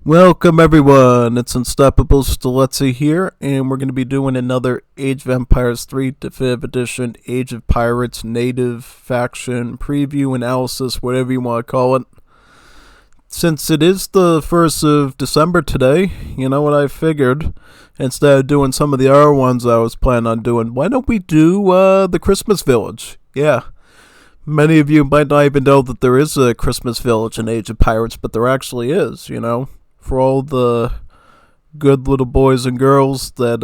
Welcome everyone, it's Unstoppable Stilezzi here, and we're going to be doing another Age of Empires 3 Definitive Edition Age of Pirates Native Faction Preview Analysis, whatever you want to call it. Since it is the 1st of December today, you know what I figured? Instead of doing some of the other ones I was planning on doing, why don't we do the Christmas Village? Yeah. Many of you might not even know that there is a Christmas Village in Age of Pirates, but there actually is, you know. For all the good little boys and girls that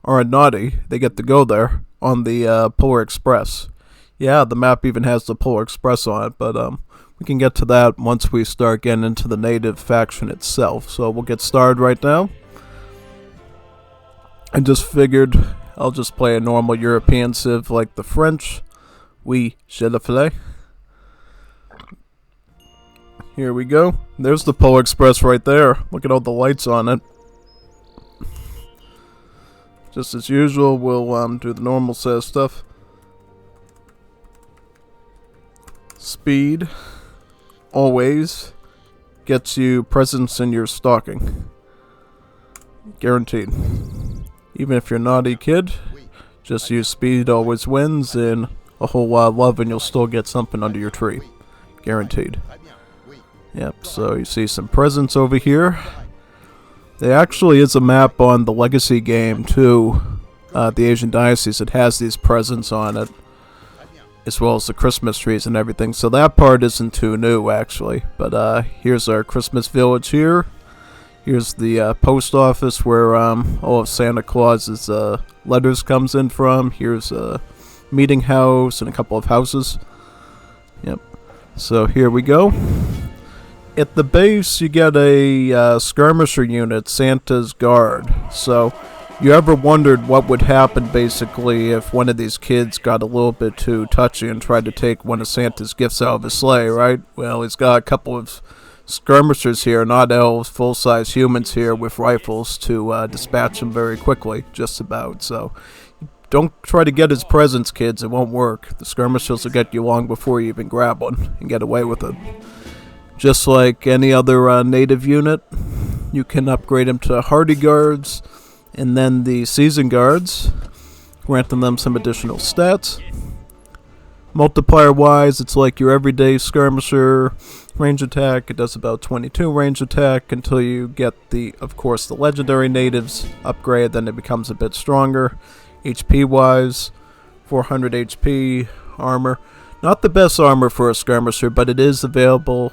aren't naughty, they get to go there on the Polar Express. Yeah, the map even has the Polar Express on it, but we can get to that once we start getting into the native faction itself. So we'll get started right now. I just figured I'll just play a normal European civ like the French. Oui, je le fais. Here we go. There's the Polar Express right there. Look at all the lights on it. Just as usual, we'll do the normal set of stuff. Speed always gets you presents in your stocking. Guaranteed. Even if you're a naughty kid, just use speed always wins, and a whole lot of love and you'll still get something under your tree. Guaranteed. Yep, so you see some presents over here. There actually is a map on the Legacy game too, the Asian Diocese. It has these presents on it, as well as the Christmas trees and everything. So that part isn't too new actually. But here's our Christmas village here. Here's the post office where all of Santa Claus's letters comes in from. Here's a meeting house and a couple of houses. Yep. So here we go. At the base, you get a skirmisher unit, Santa's Guard. So, you ever wondered what would happen, basically, if one of these kids got a little bit too touchy and tried to take one of Santa's gifts out of his sleigh, right? Well, he's got a couple of skirmishers here, not elves, full-size humans here with rifles to dispatch them very quickly, just about. So, don't try to get his presents, kids. It won't work. The skirmishers will get you long before you even grab one and get away with it. Just like any other native unit, you can upgrade them to Hardy Guards, and then the Season Guards, granting them some additional stats. Multiplier-wise, it's like your everyday skirmisher range attack. It does about 22 range attack until you get of course, the legendary natives upgrade. Then it becomes a bit stronger. HP-wise, 400 HP, armor. Not the best armor for a skirmisher, but it is available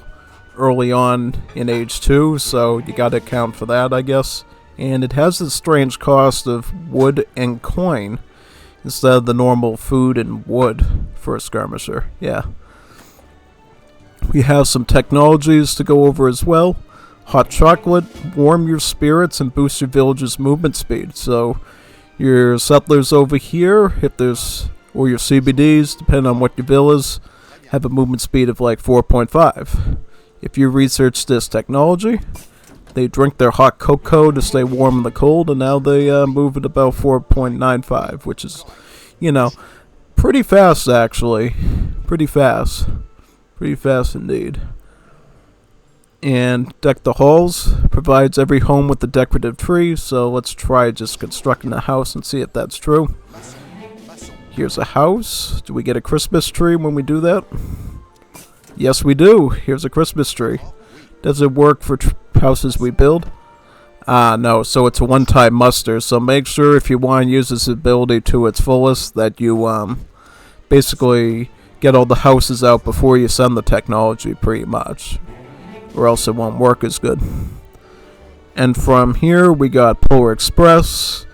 early on in Age 2, so you gotta account for that, I guess. And it has this strange cost of wood and coin instead of the normal food and wood for a skirmisher. Yeah. We have some technologies to go over as well. Hot chocolate, warm your spirits and boost your village's movement speed. So your settlers over here, or your CBDs, depending on what your villa is, have a movement speed of like 4.5. If you research this technology, they drink their hot cocoa to stay warm in the cold, and now they move at about 4.95, which is, you know, pretty fast actually. Pretty fast. Pretty fast indeed. And Deck the Halls provides every home with a decorative tree, so let's try just constructing a house and see if that's true. Here's a house. Do we get a Christmas tree when we do that? Yes, we do. Here's a Christmas tree. Does it work for houses we build? No. So it's a one-time muster. So make sure if you want to use this ability to its fullest that you basically get all the houses out before you send the technology, pretty much. Or else it won't work as good. And from here, we got Polar Express.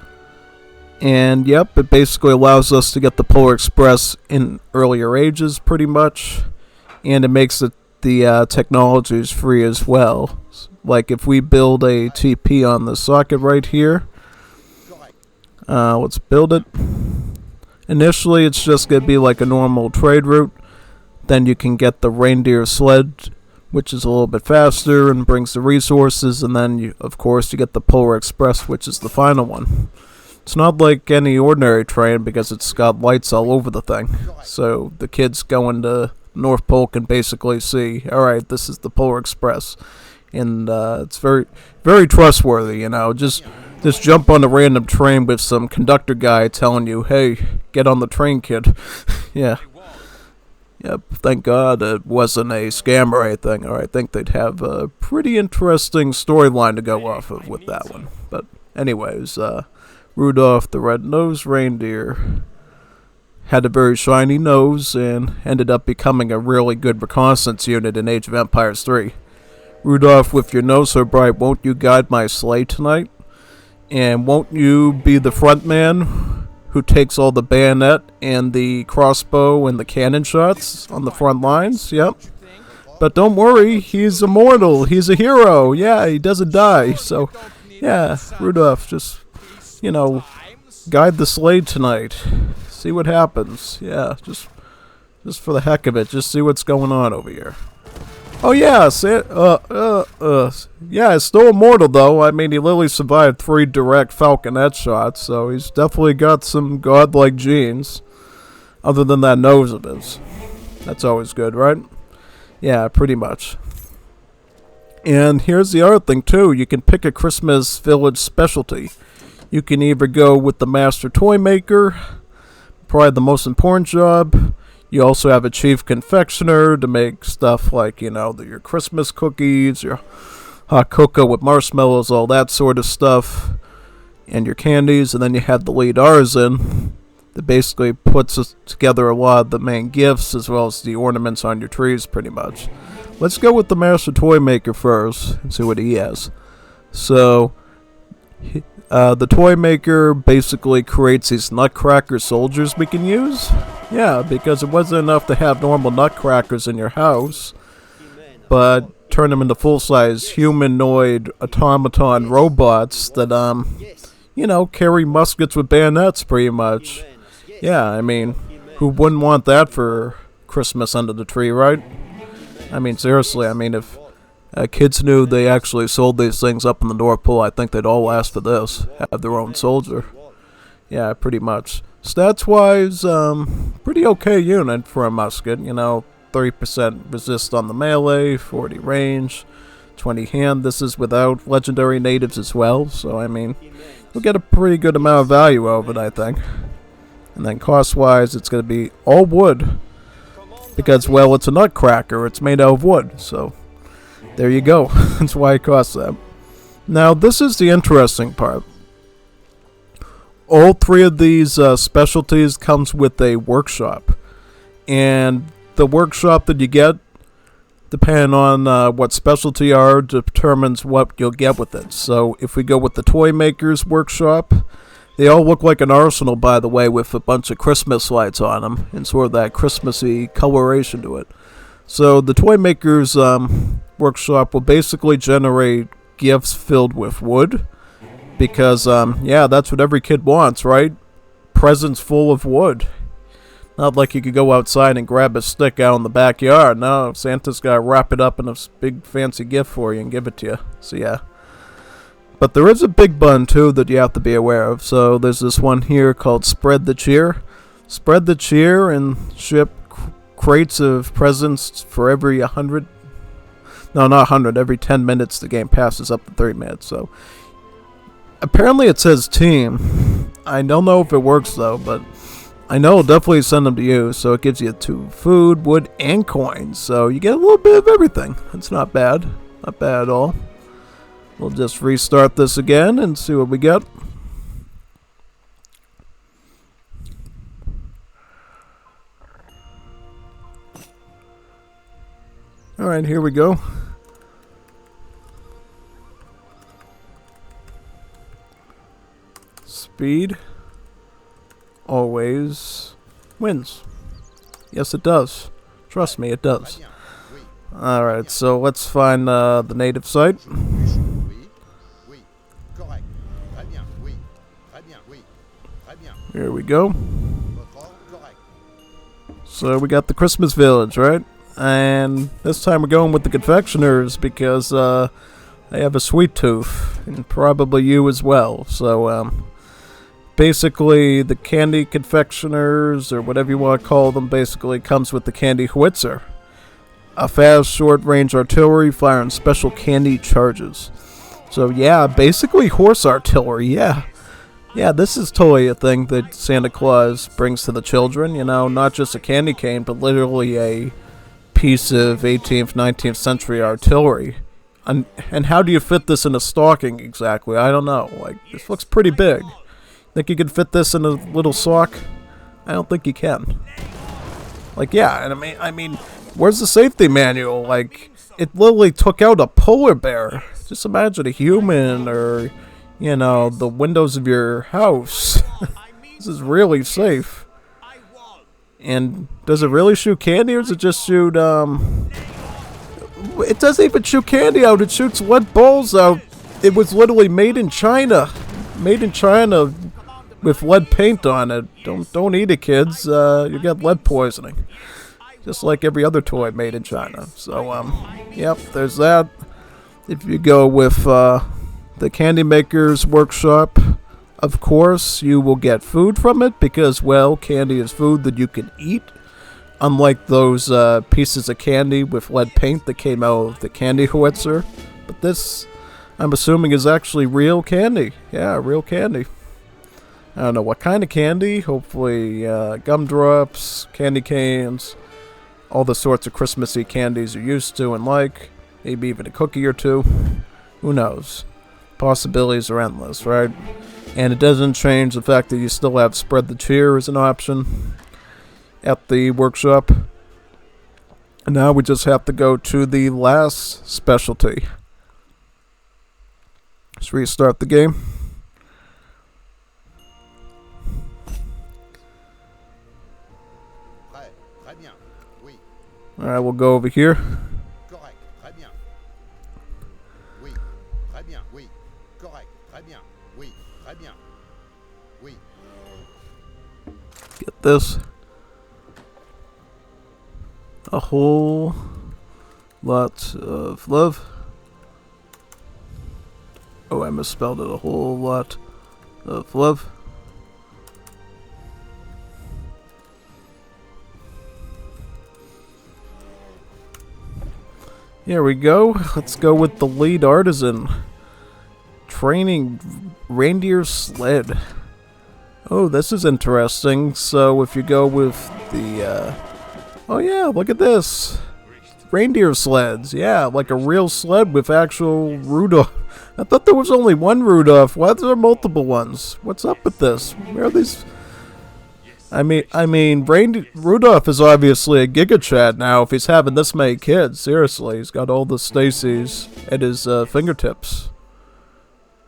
And yep, it basically allows us to get the Polar Express in earlier ages, pretty much. And it makes the technologies free as well. Like if we build a TP on the socket right here, let's build it. Initially, it's just going to be like a normal trade route. Then you can get the Reindeer Sled, which is a little bit faster and brings the resources. And then, of course, you get the Polar Express, which is the final one. It's not like any ordinary train because it's got lights all over the thing. So the kids going to North Pole can basically see, alright, this is the Polar Express. And it's very, very trustworthy, you know. Just jump on a random train with some conductor guy telling you, hey, get on the train, kid. Yeah. Yep, thank God it wasn't a scam or anything, or I think they'd have a pretty interesting storyline to go off of with that one. But anyways, Rudolph the Red-Nosed Reindeer had a very shiny nose and ended up becoming a really good reconnaissance unit in Age of Empires 3. Rudolph, with your nose so bright, won't you guide my sleigh tonight? And won't you be the front man who takes all the bayonet and the crossbow and the cannon shots on the front lines? Yep. But don't worry, he's immortal. He's a hero. Yeah, he doesn't die. So, yeah, Rudolph, just, you know, guide the sleigh tonight. See what happens. Yeah, just for the heck of it, just see what's going on over here. Oh yeah, yeah, he's still immortal though. I mean, he literally survived 3 direct falconet shots, so he's definitely got some godlike genes. Other than that nose of his. That's always good, right? Yeah, pretty much. And here's the other thing too, you can pick a Christmas village specialty. You can either go with the master toy maker, probably the most important job. You also have a chief confectioner to make stuff like, you know, your Christmas cookies, your hot cocoa with marshmallows, all that sort of stuff, and your candies. And then you have the lead artisan that basically puts together a lot of the main gifts as well as the ornaments on your trees, pretty much. Let's go with the master toy maker first and see what he has. So, the toy maker basically creates these nutcracker soldiers we can use. Yeah, because it wasn't enough to have normal nutcrackers in your house, but turn them into full-size humanoid automaton robots that, you know, carry muskets with bayonets, pretty much. Yeah, I mean, who wouldn't want that for Christmas under the tree, right? I mean, seriously, I mean, if kids knew they actually sold these things up in the North Pole, I think they'd all ask for this, have their own soldier. Yeah, pretty much. Stats-wise, pretty okay unit for a musket. You know, 30% resist on the melee, 40 range, 20 hand. This is without legendary natives as well, so I mean, you'll get a pretty good amount of value out of it, I think. And then cost-wise, it's going to be all wood. Because, well, it's a nutcracker. It's made out of wood, so there you go. That's why it costs that. Now, this is the interesting part. All 3 of these specialties comes with a workshop. And the workshop that you get, depending on what specialty you are, determines what you'll get with it. So if we go with the toy maker's workshop, they all look like an arsenal, by the way, with a bunch of Christmas lights on them and sort of that Christmassy coloration to it. So the toy maker's workshop will basically generate gifts filled with wood. Because, yeah, that's what every kid wants, right? Presents full of wood. Not like you could go outside and grab a stick out in the backyard. No, Santa's got to wrap it up in a big fancy gift for you and give it to you. So, yeah. But there is a big bun, too, that you have to be aware of. So, there's this one here called Spread the Cheer. Spread the cheer and ship crates of presents for every 100. No, not 100. Every 10 minutes the game passes up to 30 minutes. So, apparently it says team. I don't know if it works though, but I know it'll definitely send them to you. So it gives you 2 food, wood, and coins. So you get a little bit of everything. It's not bad. Not bad at all. We'll just restart this again and see what we get. Alright, here we go. Speed always wins. Yes, it does. Trust me, it does. Alright, so let's find the native site. Here we go. So we got the Christmas village, right? And this time we're going with the confectioners because I have a sweet tooth, and probably you as well. So basically the candy confectioners, or whatever you want to call them, basically comes with the candy howitzer. a fast, short-range artillery firing special candy charges. So yeah, basically horse artillery, yeah. Yeah, this is totally a thing that Santa Claus brings to the children, you know, not just a candy cane, but literally a piece of 18th, 19th century artillery. And how do you fit this in a stocking exactly? I don't know. Like, this looks pretty big. Think you could fit this in a little sock? I don't think you can. Like, yeah, and I mean, where's the safety manual? Like, it literally took out a polar bear. Just imagine a human or, you know, the windows of your house. This is really safe. And does it really shoot candy or does it just shoot, it doesn't even shoot candy out, it shoots lead balls out. It was literally made in China. Made in China with lead paint on it. Don't eat it, kids. You get lead poisoning. Just like every other toy made in China. So, yep, there's that. If you go with the Candy Maker's Workshop, of course, you will get food from it because, well, candy is food that you can eat. Unlike those pieces of candy with lead paint that came out of the candy howitzer. But this, I'm assuming, is actually real candy. Yeah, real candy. I don't know what kind of candy. Hopefully gumdrops, candy canes, all the sorts of Christmassy candies you're used to and like. Maybe even a cookie or two. Who knows? Possibilities are endless, right? And it doesn't change the fact that you still have spread the cheer as an option at the workshop. And now we just have to go to the last specialty. Let's restart the game. Alright, we'll go over here. Get this. A whole lot of love. Oh, I misspelled it. A whole lot of love. Here we go. Let's go with the lead artisan. Training Reindeer Sled. Oh, this is interesting. So if you go with the, oh yeah, look at this. Reindeer sleds. Yeah, like a real sled with actual Rudolph. I thought there was only one Rudolph. Why are there multiple ones? What's up with this? Where are these? I mean, Rudolph is obviously a Giga Chad now if he's having this many kids. Seriously, he's got all the Stacys at his fingertips.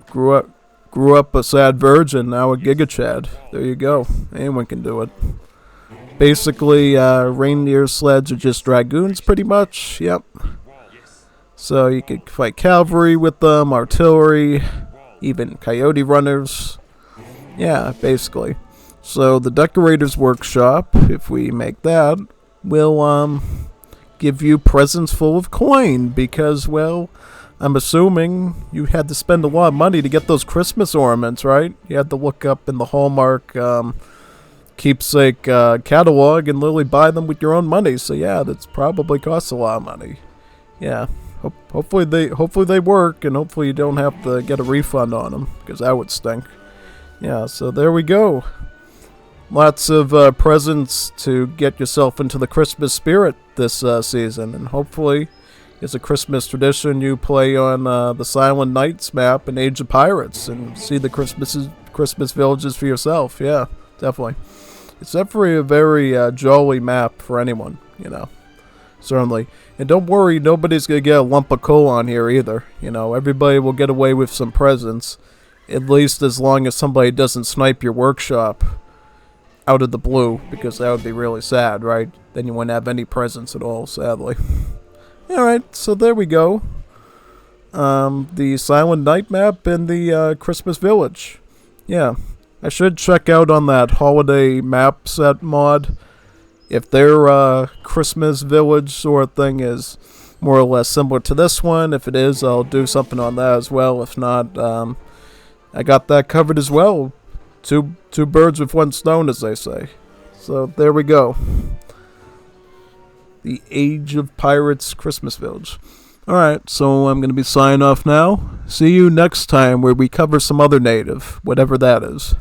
Grew up a sad virgin, now a Giga Chad. There you go. Anyone can do it. Basically, reindeer sleds are just dragoons, pretty much. Yep. So you could fight cavalry with them, artillery, even coyote runners. Yeah, basically. So the decorator's workshop, if we make that, will give you presents full of coin because, well, I'm assuming you had to spend a lot of money to get those Christmas ornaments, right? You had to look up in the Hallmark keepsake catalog and literally buy them with your own money. So yeah, that's probably costs a lot of money. Yeah, hopefully they work, and hopefully you don't have to get a refund on them because that would stink. Yeah, so there we go. Lots of presents to get yourself into the Christmas spirit this season, and hopefully, it's a Christmas tradition you play on the Silent Nights map in Age of Pirates and see the Christmas villages for yourself. Yeah, definitely. It's definitely a very jolly map for anyone, you know. Certainly. And don't worry, nobody's going to get a lump of coal on here either. You know, everybody will get away with some presents, at least as long as somebody doesn't snipe your workshop out of the blue, because that would be really sad, right? Then you wouldn't have any presents at all, sadly. Alright, so there we go. The Silent Night map and the Christmas Village. Yeah, I should check out on that holiday map set mod if their Christmas Village sort of thing is more or less similar to this one. If it is, I'll do something on that as well. If not, I got that covered as well. Two birds with one stone, as they say. So there we go. The Age of Pirates Christmas Village. Alright, so I'm going to be signing off now. See you next time where we cover some other native, whatever that is.